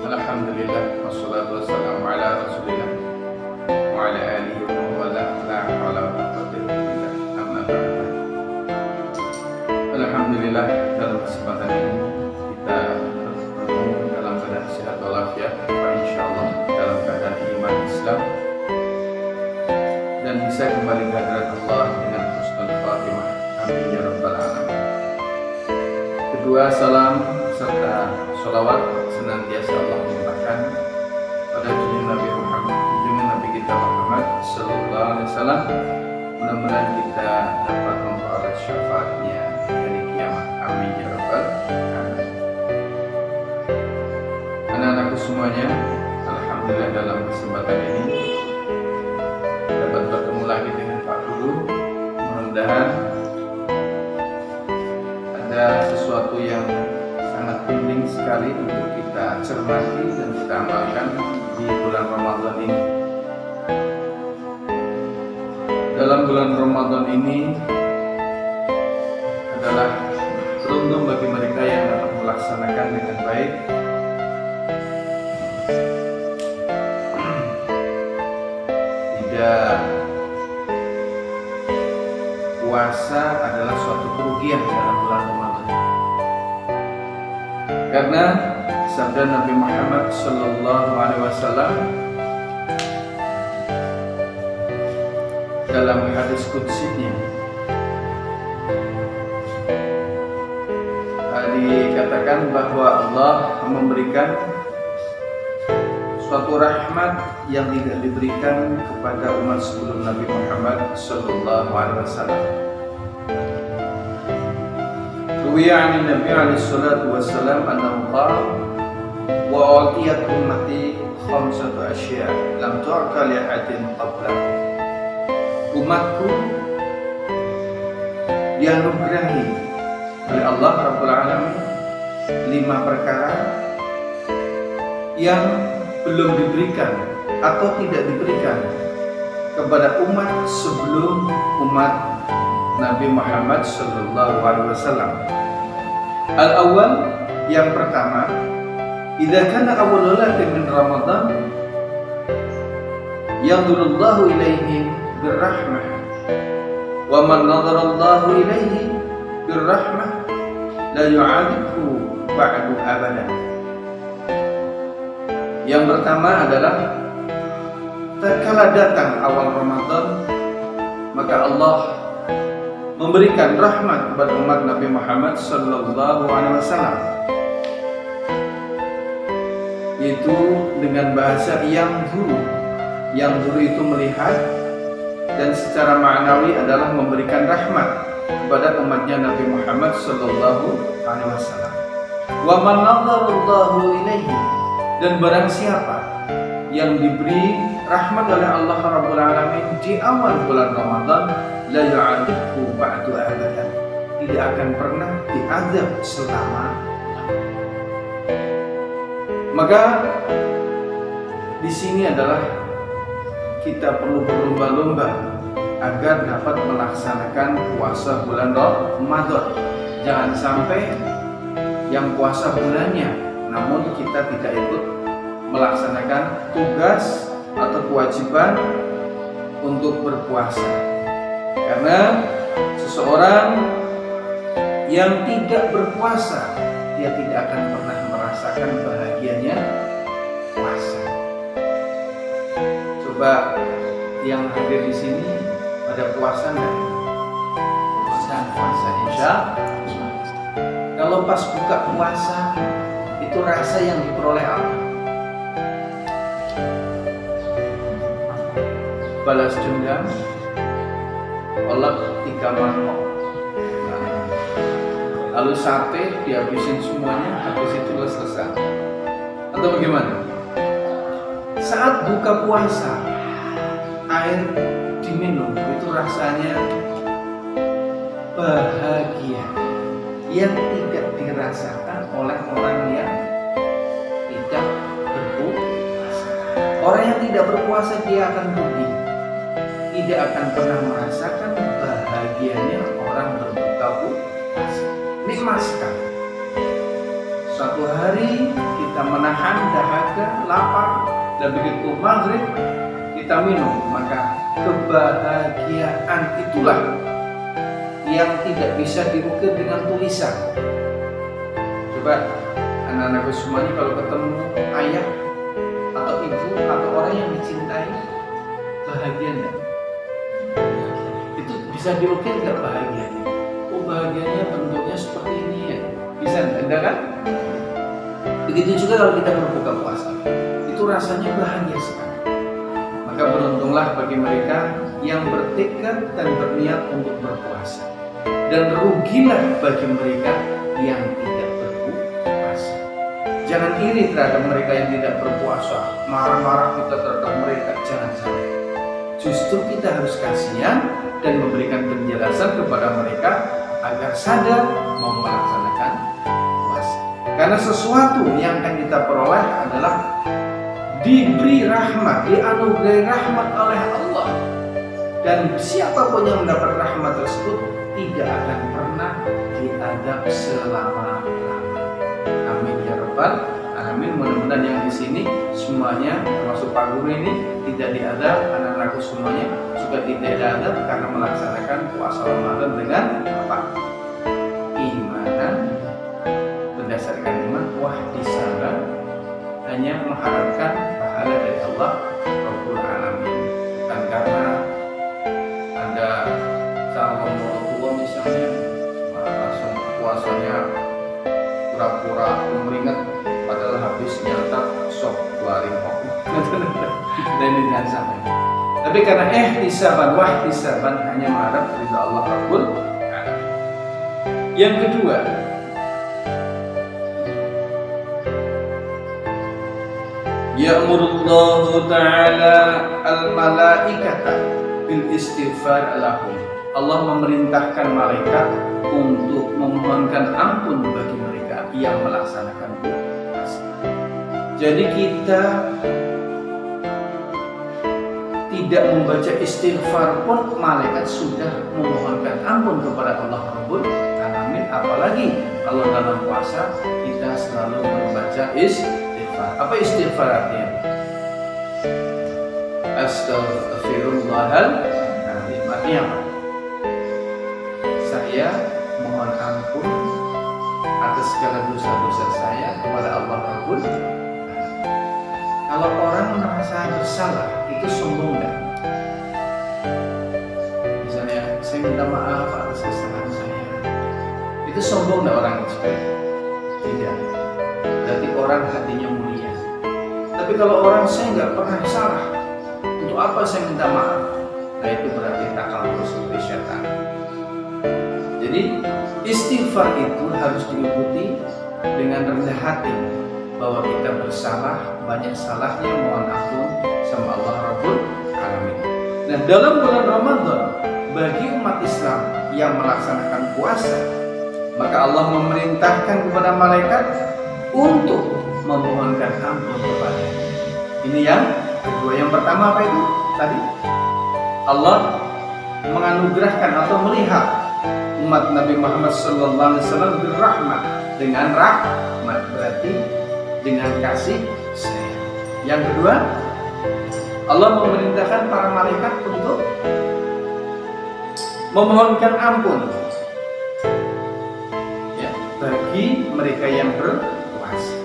Alhamdulillah wassalatu wassalamu ala Rasulillah wa ala alihi wa wala la haula wa la quwwata illa billah. Amma ba'd. Alhamdulillah, dalam kesempatan ini kita bertemu dalam keadaan sehat walafiat, insyaallah dalam keadaan iman Islam, dan bisa kembali ke hadirat Allah dengan husnul khatimah. Amin ya rabbal alamin. Kedua, salam serta sholawat senantiasa Allah limpahkan pada junjungan Nabi Muhammad, junjungan Nabi kita Muhammad sallallahu alaihi wasallam. Mudah-mudahan kita dapat memperoleh syafaatnya hari kiamat. Amin ya rabbal alamin. Anak-anakku semuanya, alhamdulillah dalam kesempatan ini dapat bertemu lagi dengan Pak Guru. Mudah-mudahan ada sesuatu yang sangat penting sekali untuk kita cermati dan kita amalkan di bulan Ramadan ini. Dalam bulan Ramadan ini adalah beruntung bagi mereka yang dapat melaksanakan dengan baik. Tidak puasa adalah suatu kerugian dalam bulan Ramadan, karena sabda Nabi Muhammad sallallahu alaihi wasallam dalam hadis qudsinya dikatakan bahwa Allah memberikan suatu rahmat yang tidak diberikan kepada umat sebelum Nabi Muhammad sallallahu alaihi wasallam. Ruwiya 'an Nabi alaihi salatu wassalam annahu qala wa atiyat ummati khamsatu asya' lam tu'ta li ahadin qablahu. Umatku dianugerahi oleh Allah Rabbul Alamin 5 perkara yang belum diberikan atau tidak diberikan kepada umat sebelum umat Nabi Muhammad sallallahu alaihi wasallam. Al-awwal, yang pertama, idza kana awwalul min Ramadan yanzurullahu ilaihi birrahmah wa man nazarallahu ilaihi birrahmah la yu'adhibu ba'du abadan. Yang pertama adalah tatkala datang awal Ramadan, maka Allah memberikan rahmat kepada umat Nabi Muhammad sallallahu alaihi wasallam, yaitu dengan bahasa yang dulu itu melihat, dan secara maknawi adalah memberikan rahmat kepada umatnya Nabi Muhammad sallallahu alaihi wasallam. Wa man nazarallahu ilaihi, dan barang siapa yang diberi rahmat oleh Allah Rabbul Alamin di awal bulan Ramadan, la yu'adhibu ba'du abadan, tidak akan pernah diazab selama. Maka di sini adalah kita perlu berlomba-lomba agar dapat melaksanakan puasa bulan Ramadan. Jangan sampai yang puasa bulannya namun kita tidak ikut melaksanakan tugas atau kewajiban untuk berpuasa. Karena seseorang yang tidak berpuasa, dia tidak akan pernah merasakan bahagianya puasa. Coba yang hadir di sini pada puasa enggak? Puasa insya Allah. Kalau pas buka puasa, itu rasa yang diperoleh apa? Balas dendam, oleh 3 mangkok. Lalu sate dihabisin semuanya, habis itu selesai. Atau bagaimana? Saat buka puasa, air diminum, itu rasanya bahagia yang tidak dirasakan oleh orang yang tidak berpuasa. Orang yang tidak berpuasa dia akan rugi, tidak akan pernah merasakan bahagianya orang berbuka puasa. Nikmat sekali. Suatu hari kita kita menahan dahaga, lapar, dan begitu maghrib kita minum, maka kebahagiaan itulah yang tidak bisa diukir dengan tulisan. Coba anak-anakku semuanya kalau ketemu ayah atau ibu atau orang yang dicintai, bahagia enggak? Itu bisa diukir enggak bahagianya? Oh, bahagianya bentuknya seperti ini ya. Bisa enggak kan? Begitu juga kalau kita berbuka puasa, itu rasanya bahagia sekali. Maka beruntunglah bagi mereka yang bertekad dan berniat untuk berpuasa, dan rugilah bagi mereka yang tidak berpuasa. Jangan iri terhadap mereka yang tidak berpuasa, marah-marah kita terhadap mereka, jangan sampai. Justru kita harus kasihan dan memberikan penjelasan kepada mereka agar sadar mau melaksanakan puasa. Karena sesuatu yang akan kita peroleh adalah diberi rahmat, dianugerahi rahmat oleh Allah. Dan siapapun yang mendapat rahmat tersebut tidak akan pernah diadab selama-lamanya. Amin ya rabbal alamin. Mudah-mudahan yang di sini semuanya, termasuk Pak Guru ini, tidak diadab, anak-anakku semuanya juga tidak diadab karena melaksanakan puasa Ramadan dengan apa? Imanan, berdasarkan iman, wahtisaban, hanya mengharapkan pahala dari Allah Rabbul Alamin. Bukan karena ada calon orang tua misalnya langsung puasanya pura-pura meringat padahal habis nyata sok keluarin kopi. Dan ini jangan sampai. Tapi karena wahtisaban hanya mengharap ridha Allah Rabbul Alamin. Yang kedua, ya'murullahu ta'ala al-malaikata bil istighfar lahum. Allah memerintahkan malaikat untuk memohonkan ampun bagi mereka yang melaksanakan puasa. Jadi kita tidak membaca istighfar pun malaikat sudah memohonkan ampun kepada Allah Rabbul Alamin. Apalagi kalau dalam puasa kita selalu membaca istighfar. Apa istighfar artinya? Astaghfirullahaladzim. Artinya apa? Saya mohon ampun atas segala dosa-dosa saya kepada Allah Rabbul Alamin. Kalau orang merasa bersalah, itu sombong enggak? Misalnya, saya minta maaf atas kesalahan saya. Itu sombong enggak orang itu? Tidak. Berarti orang hatinya mulia. Tapi kalau orang saya nggak pernah salah, untuk apa saya minta maaf? Nah itu berarti takabur seperti syaitan. Jadi istighfar itu harus diikuti dengan rendah hati, bahwa kita bersalah, banyak salahnya, mohon ampun sama Allah Rabbul Alamin. Nah dalam bulan Ramadan, bagi umat Islam yang melaksanakan puasa, maka Allah memerintahkan kepada malaikat untuk memohonkan ampun kepada. Ini yang kedua. Yang pertama apa itu? Tadi Allah menganugerahkan atau melihat umat Nabi Muhammad SAW berrahmat, dengan rahmat berarti dengan kasih sayang. Yang kedua, Allah memerintahkan para malaikat untuk memohonkan ampun ya, bagi mereka yang berpuasa.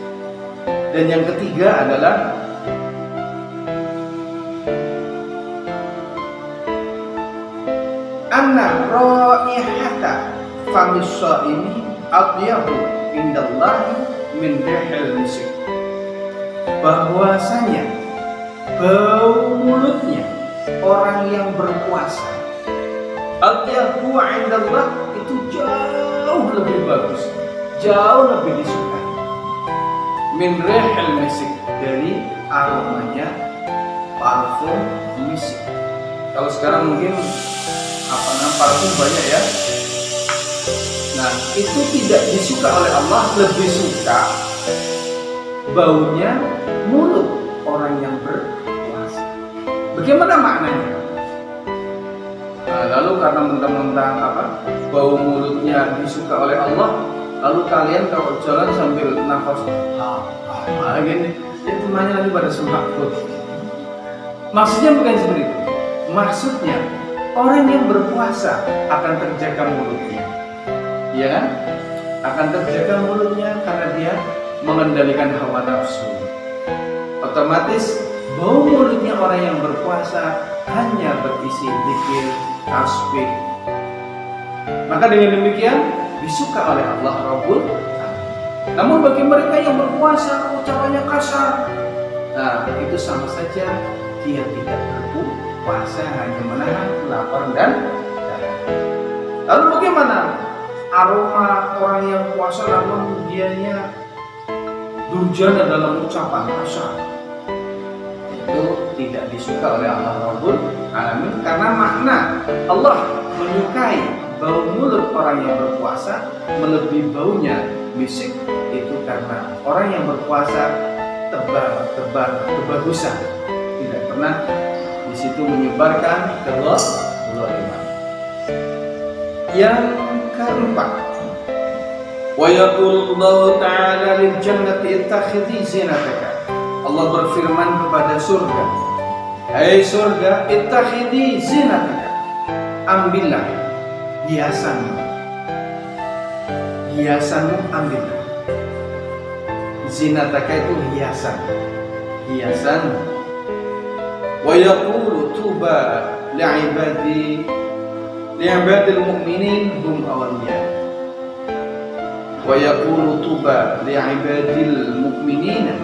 Dan yang ketiga adalah anna raihata famis shaimi atyabu indallahi min rihil misk. Bahwasanya bau mulutnya orang yang berpuasa atyabu indallah itu jauh lebih bagus, jauh lebih disukai min rihil misk, dari aromanya parfum misik. Kalau sekarang mungkin parfum banyak ya. Nah itu tidak disuka oleh Allah, lebih suka baunya mulut orang yang berpuasa. Bagaimana maknanya? Nah, lalu karena mentang-mentang bau mulutnya disuka oleh Allah, lalu kalian kalau jalan sambil nafas gini, itu temannya lagi pada sembako. Maksudnya bukan seperti itu. Maksudnya orang yang berpuasa akan terjaga mulutnya, ya kan? Akan terjaga mulutnya karena dia mengendalikan hawa nafsu. Otomatis bau mulutnya orang yang berpuasa hanya berisi zikir, tasbih. Maka dengan demikian disuka oleh Allah Rabbul Alamin. Namun bagi mereka yang berpuasa ucapannya kasar, nah itu sama saja dia tidak berpuasa, hanya menahan lapar dan dahaga. Lalu bagaimana aroma orang yang puasa namun dianya durjana dalam ucapan kasar? Itu tidak disuka oleh Allah Rabbul Alamin, karena makna Allah menyukai bau mulut orang yang berpuasa melebihi baunya misik, itu karena orang yang berpuasa kebagusan, tidak pernah di situ menyebarkan kezaliman. Yang keempat, wa yaqulullahu ta'ala lil jannati ittakhidhi zinataka. Allah berfirman kepada surga, hai surga, ittakhidhi zinataka, ambillah hiasanmu, ambillah. Zinataka itu hiasan. Wa yaqulu tuba li'ibadil mu'minin hum awliya. Wa yaqulu tuba li'ibadil mu'minin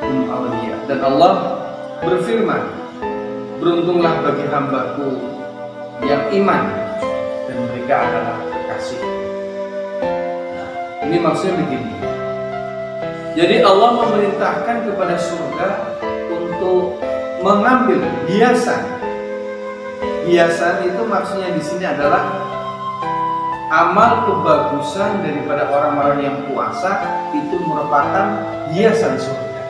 hum awliya. Dan Allah berfirman, beruntunglah bagi hambaku yang iman dan mereka adalah kekasih. Nah, ini maksudnya begini. Jadi Allah memerintahkan kepada surga untuk mengambil hiasan. Hiasan itu maksudnya di sini adalah amal kebagusan daripada orang-orang yang puasa, itu merupakan hiasan surga.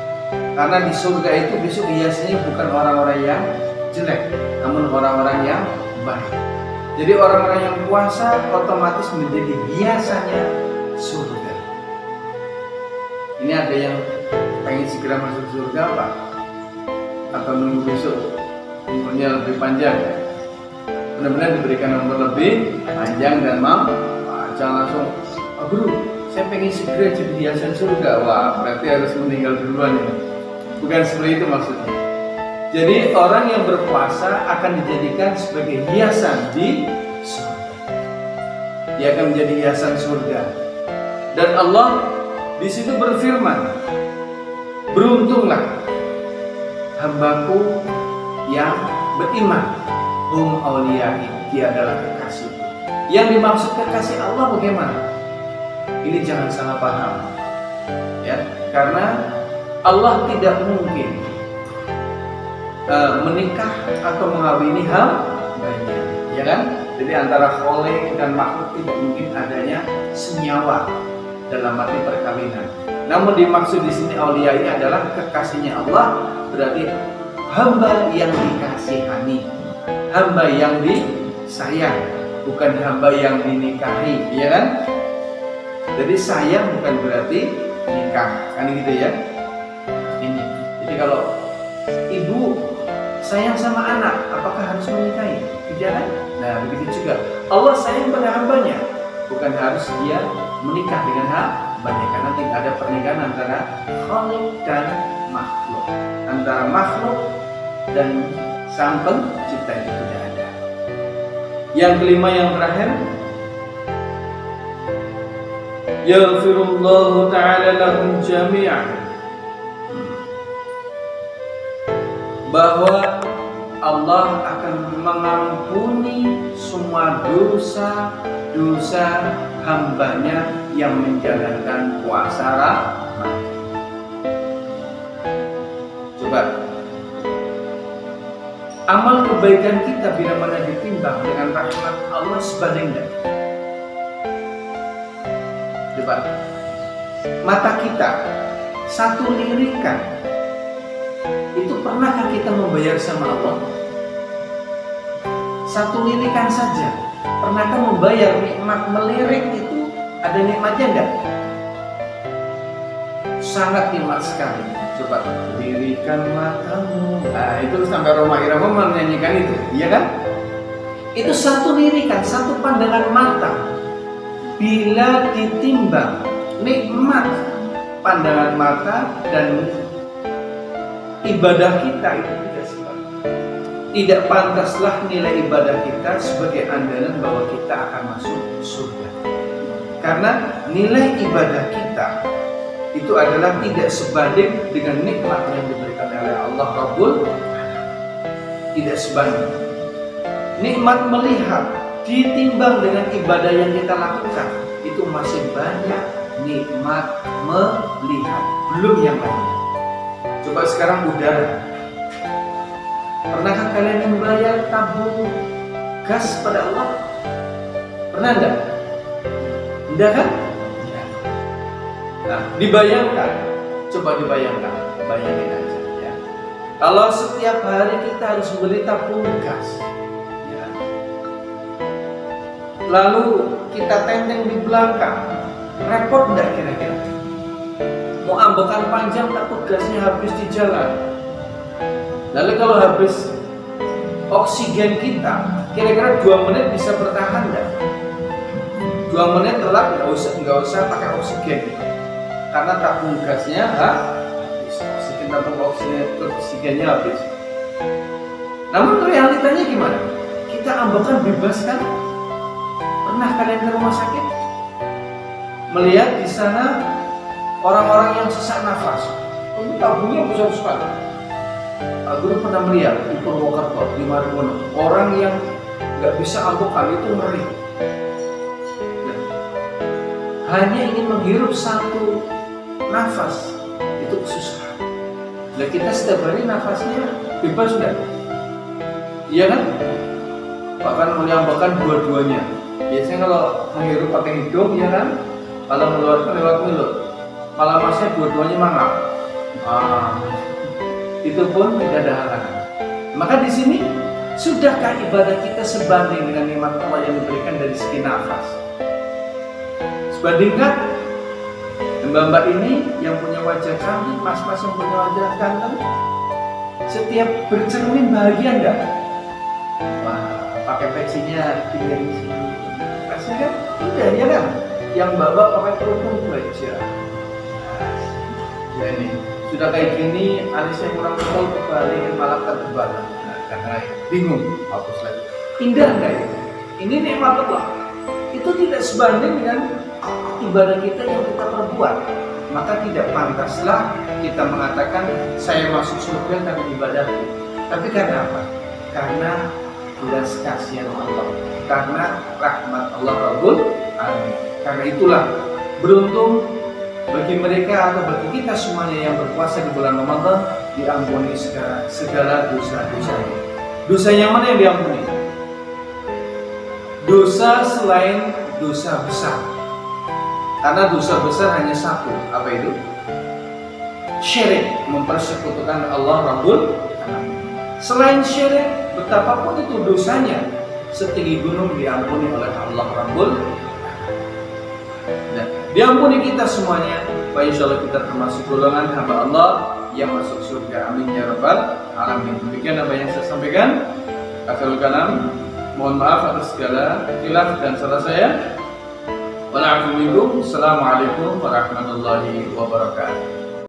Karena di surga itu besok hiasannya bukan orang-orang yang jelek, namun orang-orang yang baik. Jadi orang-orang yang puasa otomatis menjadi hiasannya surga. Ini ada yang pengen segera masuk surga apa? Atau nunggu besok umurnya lebih panjang? Benar-benar diberikan umur lebih panjang dan jangan langsung, guru, saya pengen segera jadi hiasan surga. Wah, berarti harus meninggal duluan ya. Bukan seperti itu maksudnya. Jadi orang yang berpuasa akan dijadikan sebagai hiasan di surga. Dia akan menjadi hiasan surga. Dan Allah di situ berfirman, beruntunglah hambaku yang beriman, hum awliyai, dia adalah kekasih. Yang dimaksud kekasih Allah bagaimana? Ini jangan salah paham, ya, karena Allah tidak mungkin menikah atau mengawini hambanya, ya kan? Jadi antara khaliq dan makhluk tidak mungkin adanya senyawa dalam arti perkawinan. Namun dimaksud di sini aulia ini adalah kekasihnya Allah, berarti hamba yang dikasihani, hamba yang disayang, bukan hamba yang dinikahi, ya kan? Jadi sayang bukan berarti nikah, kan gitu ya? Ini. Jadi kalau ibu sayang sama anak, apakah harus menikahi? Tidak kan? Nah, begitu juga Allah sayang pada hambanya, bukan harus dia menikah dengan hambanya, karena tidak ada pernikahan antara khaliq dan makhluk, antara makhluk dan sang pencipta itu tidak ada. Yang kelima, yang terakhir, yaghfirullahu ta'ala lahum jami'an, bahwa Allah akan mengampuni semua dosa hambanya yang menjalankan puasa Ramadan. Coba, amal kebaikan kita bila mana ditimbang dengan rahmat Allah sebanding enggak? Coba, mata kita satu lirikan itu pernahkah kita membayar sama Allah? Satu lirikan saja, pernahkah membayar nikmat melirik itu? Ada nikmatnya enggak? sangat nikmat sekali. Coba dirikan matamu. Nah itu sampai Roma Irama menyanyikan itu, iya kan? Itu satu lirikan, satu pandangan mata. Bila ditimbang nikmat pandangan mata dan ibadah kita itu tidak sebanding. Tidak pantaslah nilai ibadah kita sebagai andalan bahwa kita akan masuk surga. Karena nilai ibadah kita itu adalah tidak sebanding dengan nikmat yang diberikan oleh Allah Rabbul Alamin. Tidak sebanding. Nikmat melihat ditimbang dengan ibadah yang kita lakukan itu masih banyak nikmat melihat, belum yang lainnya. Coba sekarang udara. Pernahkah kalian membayar tabung gas pada Allah? Pernah enggak? Enggak kan? Nah, dibayangkan, coba dibayangkan, bayangin aja ya. Kalau setiap hari kita harus beli tabung gas, ya. Lalu kita tenteng di belakang, repot enggak kira-kira? Mau ambekan panjang takut gasnya habis di jalan. Lalu kalau habis oksigen kita, kira-kira 2 menit bisa bertahan enggak? 2 menit telat nggak usah pakai oksigen. Karena tabung gasnya habis, oksigennya habis. Namun realitanya gimana? Kita ambekan bebas kan? Pernah kalian ke rumah sakit? Melihat di sana orang-orang yang sesak nafas, itu tabungnya besar sekali. Aku pernah melihat di Purwokerto, di Margono, orang yang nggak bisa ambekan itu ngeri. Hanya ingin menghirup satu nafas itu kesusahan. Nah kita setiap hari nafasnya bebas enggak? Iya kan? Bahkan menyampaikan dua-duanya. Biasanya kalau menghirup pakai hidung, ya kan? Kalau mengeluarkan lewat mulut. Malah masnya dua-duanya mangap. Itu pun tidak ada halangan. Maka di sini sudahkah ibadah kita sebanding dengan nikmat Allah yang diberikan dari segi nafas? Sebandingkan mbak-mbak ini yang punya wajah cantik, mas-mas yang punya wajah ganteng, setiap bercermin bahagia enggak? Wah, pakai pecinya tinggal di sini. Rasanya kan tidak, ya kan? Yang mbak-mbak pakai kerudung baja. Ya ini sudah kayak gini, alisnya kurang betul kebalik, malah ketebalan. Nah, karena bingung, hapus lagi. Indah enggak itu? Ini nikmat Allah. Itu tidak sebanding dengan ibadah kita yang kita perbuat. Maka tidak pantaslah kita mengatakan saya masuk surga karena ibadahku. Tapi karena apa? Karena belas kasihan Allah, karena rahmat Allah Rabbul Alamin. Karena itulah beruntung bagi mereka atau bagi kita semuanya yang berpuasa di bulan Ramadan, diampuni segala dosa-dosanya. Dosanya mana yang diampuni? Dosa selain dosa besar. Karena dosa besar hanya satu, apa itu? Syirik, mempersekutukan Allah Rabbul Alamin. Selain syirik, betapapun itu dosanya, setinggi gunung diampuni oleh Allah Rabbul Alamin. Dan diampuni kita semuanya, Pak, insya Allah kita termasuk golongan hamba Allah yang masuk surga. Amin ya Rabbal Alamin. Demikian apa yang saya sampaikan. Akhirul kalam, mohon maaf atas segala khilaf dan salah saya. Assalamualaikum warahmatullahi wabarakatuh.